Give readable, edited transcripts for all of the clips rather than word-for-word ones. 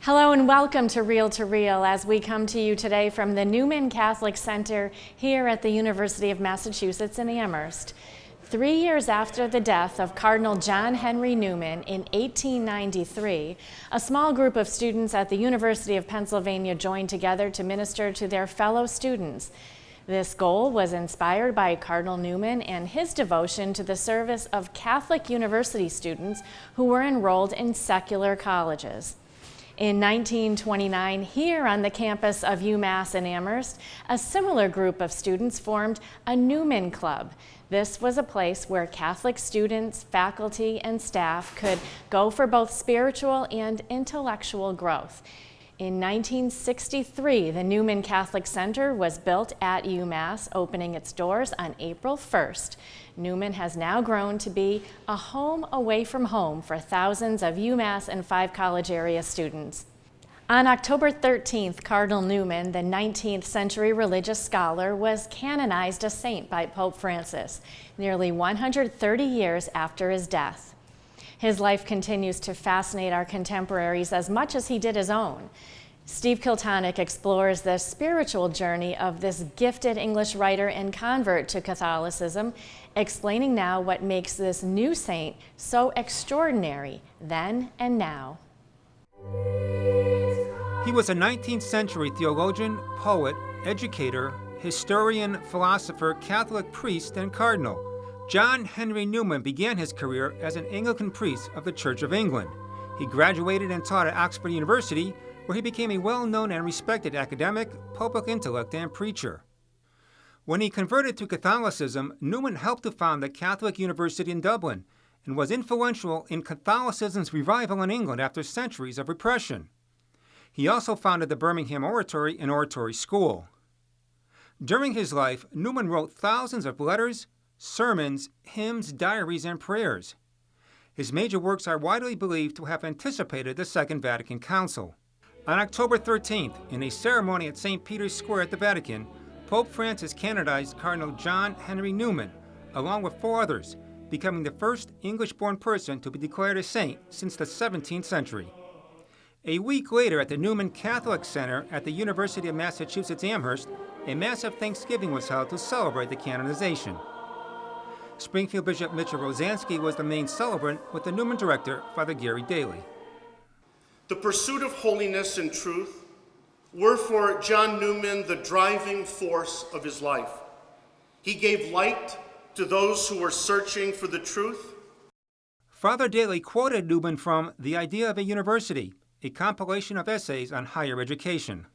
Hello and welcome to Real as we come to you today from the Newman Catholic Center here at the University of Massachusetts in Amherst. 3 years after the death of Cardinal John Henry Newman in 1893, a small group of students at the University of Pennsylvania joined together to minister to their fellow students. This goal was inspired by Cardinal Newman and his devotion to the service of Catholic university students who were enrolled in secular colleges. In 1929, here on the campus of UMass in Amherst, a similar group of students formed a Newman Club. This was a place where Catholic students, faculty, and staff could go for both spiritual and intellectual growth. In 1963, the Newman Catholic Center was built at UMass, opening its doors on April 1st. Newman has now grown to be a home away from home for thousands of UMass and Five College area students. On October 13th, Cardinal Newman, the 19th century religious scholar, was canonized a saint by Pope Francis, nearly 130 years after his death. His life continues to fascinate our contemporaries as much as he did his own. Steve KILTONIC explores the spiritual journey of this gifted English writer and convert to Catholicism, explaining now what makes this new saint so extraordinary then and now. He was a 19th century theologian, poet, educator, historian, philosopher, Catholic priest, and cardinal. John Henry Newman began his career as an Anglican priest of the Church of England. He graduated and taught at Oxford University, where he became a well-known and respected academic, public intellect, and preacher. When he converted to Catholicism, Newman helped to found the Catholic University in Dublin and was influential in Catholicism's revival in England after centuries of repression. He also founded the Birmingham Oratory and Oratory School. During his life, Newman wrote thousands of letters, sermons, hymns, diaries, and prayers. His major works are widely believed to have anticipated the Second Vatican Council. On October 13th, in a ceremony at St. Peter's Square at the Vatican, Pope Francis canonized Cardinal John Henry Newman, along with 4 others, becoming the first English-born person to be declared a saint since the 17th century. A week later, at the Newman Catholic Center at the University of Massachusetts Amherst, a massive Thanksgiving was held to celebrate the canonization. Springfield Bishop Mitchell Rosansky was the main celebrant, with the Newman director, Father Gary Daly. The pursuit of holiness and truth were for John Newman the driving force of his life. He gave light to those who were searching for the truth. Father Daly quoted Newman from The Idea of a University, a compilation of essays on higher education.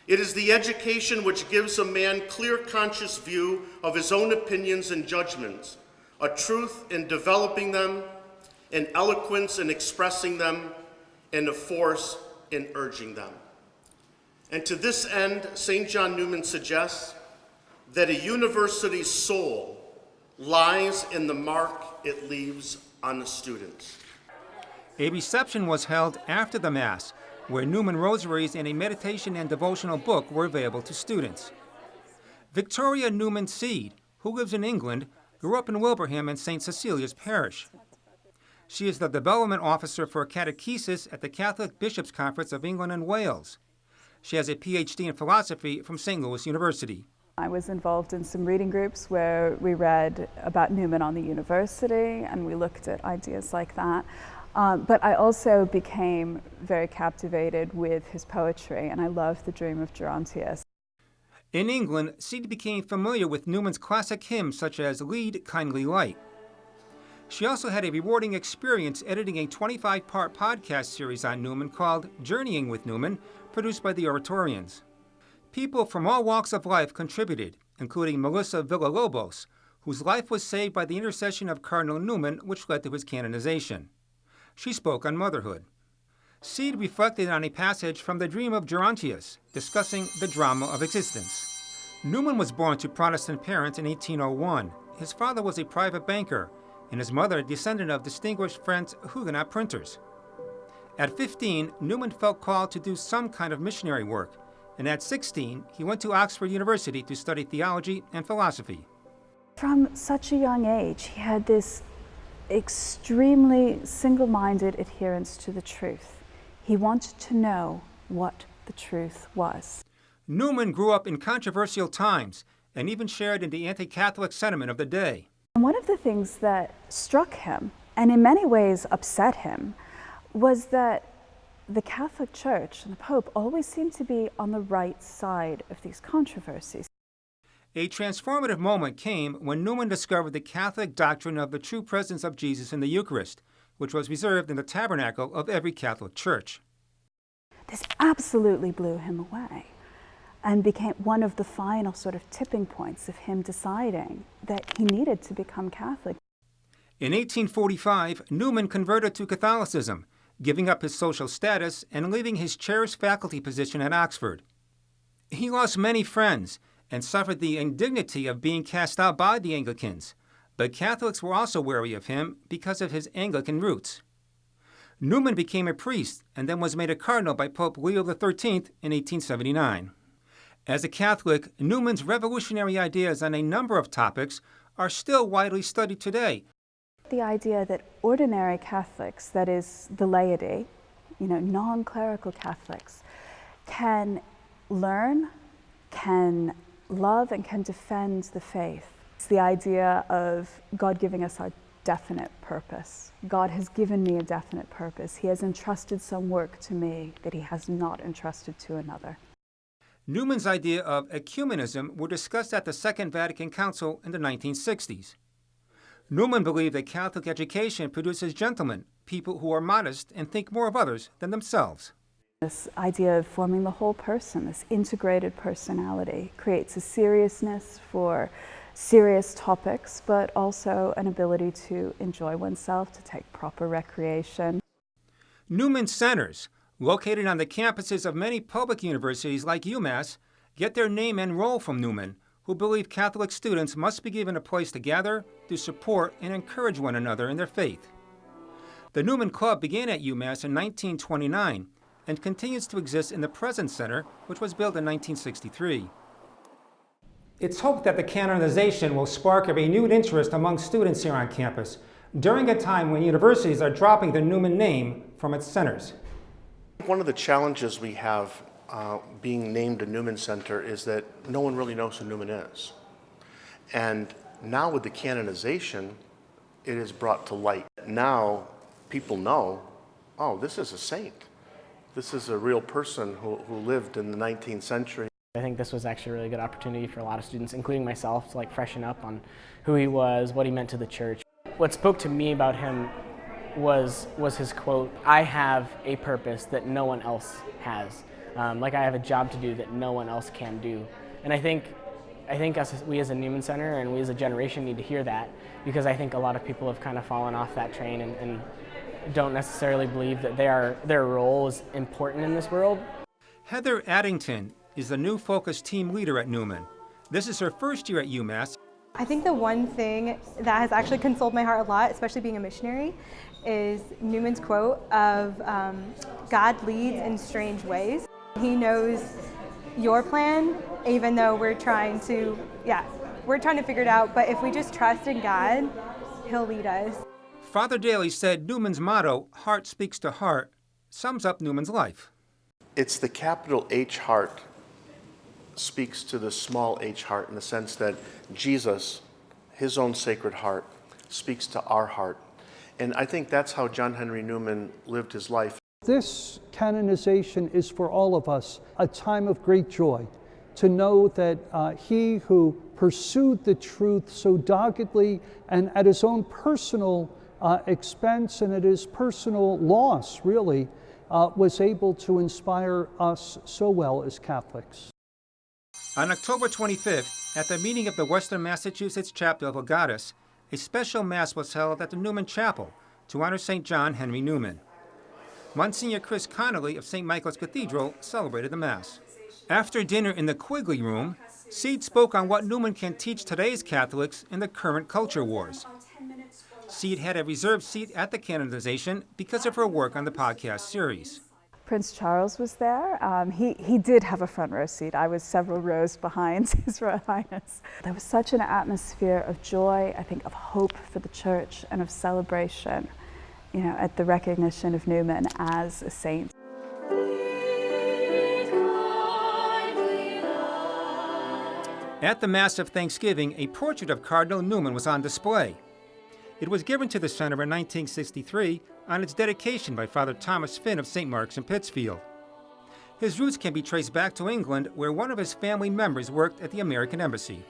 It is the education which gives a man clear conscious view of his own opinions and judgments, a truth in developing them, an eloquence in expressing them, and a force in urging them. And to this end, St. John Newman suggests that a university's soul lies in the mark it leaves on the students. A reception was held after the Mass, where Newman rosaries and a meditation and devotional book were available to students. Victoria Newman Seed, who lives in England, grew up in Wilbraham and St. Cecilia's Parish. She is the Development Officer for Catechesis at the Catholic Bishops' Conference of England and Wales. She has a PhD in philosophy from St. Louis University. I was involved in some reading groups where we read about Newman on the university, and we looked at ideas like that. But I also became very captivated with his poetry, and I loved The Dream of Gerontius. In England, Seed became familiar with Newman's classic hymns such as Lead, Kindly Light. She also had a rewarding experience editing a 25-part podcast series on Newman called Journeying with Newman, produced by the Oratorians. People from all walks of life contributed, including Melissa Villalobos, whose life was saved by the intercession of Cardinal Newman, which led to his canonization. She spoke on motherhood. Seed reflected on a passage from The Dream of Gerontius, discussing the drama of existence. Newman was born to Protestant parents in 1801. His father was a private banker, and his mother a descendant of distinguished French Huguenot printers. At 15, Newman felt called to do some kind of missionary work, and at 16, he went to Oxford University to study theology and philosophy. From such a young age, he had this extremely single-minded adherence to the truth. He wanted to know what the truth was. Newman grew up in controversial times and even shared in the anti-Catholic sentiment of the day. And one of the things that struck him, and in many ways upset him, was that the Catholic Church and the Pope always seemed to be on the right side of these controversies. A transformative moment came when Newman discovered the Catholic doctrine of the true presence of Jesus in the Eucharist, which was reserved in the tabernacle of every Catholic church. This absolutely blew him away and became one of the final sort of tipping points of him deciding that he needed to become Catholic. In 1845, Newman converted to Catholicism, giving up his social status and leaving his cherished faculty position at Oxford. He lost many friends and suffered the indignity of being cast out by the Anglicans, but Catholics were also wary of him because of his Anglican roots. Newman became a priest and then was made a cardinal by Pope Leo XIII in 1879. As a Catholic, Newman's revolutionary ideas on a number of topics are still widely studied today. The idea that ordinary Catholics, that is the laity, non-clerical Catholics, can learn, can love, and can defend the faith. It's the idea of God giving us our definite purpose. God has given me a definite purpose. He has entrusted some work to me that he has not entrusted to another. Newman's idea of ecumenism were discussed at the Second Vatican Council in the 1960s. Newman believed that Catholic education produces gentlemen, people who are modest and think more of others than themselves. This idea of forming the whole person, this integrated personality, creates a seriousness for serious topics, but also an ability to enjoy oneself, to take proper recreation. Newman Centers, located on the campuses of many public universities like UMass, get their name and role from Newman, who believe Catholic students must be given a place to gather, to support, and encourage one another in their faith. The Newman Club began at UMass in 1929 and continues to exist in the present center, which was built in 1963. It's hoped that the canonization will spark a renewed interest among students here on campus during a time when universities are dropping the Newman name from its centers. One of the challenges we have being named a Newman Center is that no one really knows who Newman is. And now with the canonization, it is brought to light. Now people know, oh, this is a saint. This is a real person who lived in the 19th century. I think this was actually a really good opportunity for a lot of students, including myself, to freshen up on who he was, what he meant to the church. What spoke to me about him was his quote, "I have a purpose that no one else has. I have a job to do that no one else can do." And I think we as a Newman Center and we as a generation need to hear that, because I think a lot of people have kind of fallen off that train and don't necessarily believe that their role is important in this world. Heather Addington is the new Focus team leader at Newman. This is her first year at UMass. I think the one thing that has actually consoled my heart a lot, especially being a missionary, is Newman's quote of God leads in strange ways. He knows your plan, even though we're trying to figure it out, but if we just trust in God, he'll lead us. Father Daly said Newman's motto, "Heart speaks to heart," sums up Newman's life. It's the capital H heart speaks to the small h heart in the sense that Jesus, his own sacred heart, speaks to our heart. And I think that's how John Henry Newman lived his life. This canonization is for all of us a time of great joy, to know that he who pursued the truth so doggedly and at his own personal expense and at his personal loss, really, was able to inspire us so well as Catholics. On October 25th, at the meeting of the Western Massachusetts chapter of Agatis, a special Mass was held at the Newman Chapel to honor St. John Henry Newman. Monsignor Chris Connolly of St. Michael's Cathedral celebrated the Mass. After dinner in the Quigley Room, Seed spoke on what Newman can teach today's Catholics in the current culture wars. Seed had a reserved seat at the canonization because of her work on the podcast series. Prince Charles was there. He did have a front row seat. I was several rows behind His Royal Highness. There was such an atmosphere of joy, I think, of hope for the church and of celebration, at the recognition of Newman as a saint. At the Mass of Thanksgiving, a portrait of Cardinal Newman was on display. It was given to the center in 1963 on its dedication by Father Thomas Finn of St. Mark's in Pittsfield. His roots can be traced back to England, where one of his family members worked at the American Embassy.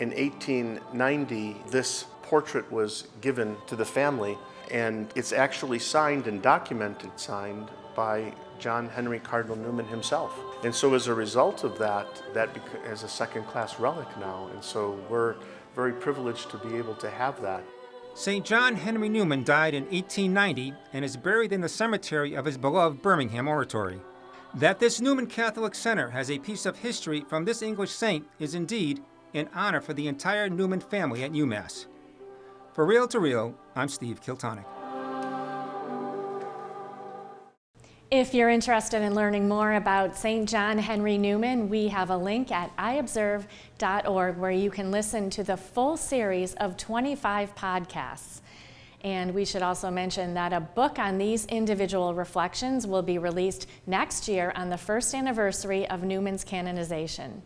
In 1890, this portrait was given to the family, and it's actually signed and documented signed by John Henry Cardinal Newman himself. And so as a result of that as a second-class relic now, and so we're very privileged to be able to have that. St. John Henry Newman died in 1890 and is buried in the cemetery of his beloved Birmingham Oratory. That this Newman Catholic Center has a piece of history from this English saint is indeed an honor for the entire Newman family at UMass. For Real to Real, I'm Steve Kiltonic. If you're interested in learning more about St. John Henry Newman, we have a link at iobserve.org where you can listen to the full series of 25 podcasts. And we should also mention that a book on these individual reflections will be released next year on the first anniversary of Newman's canonization.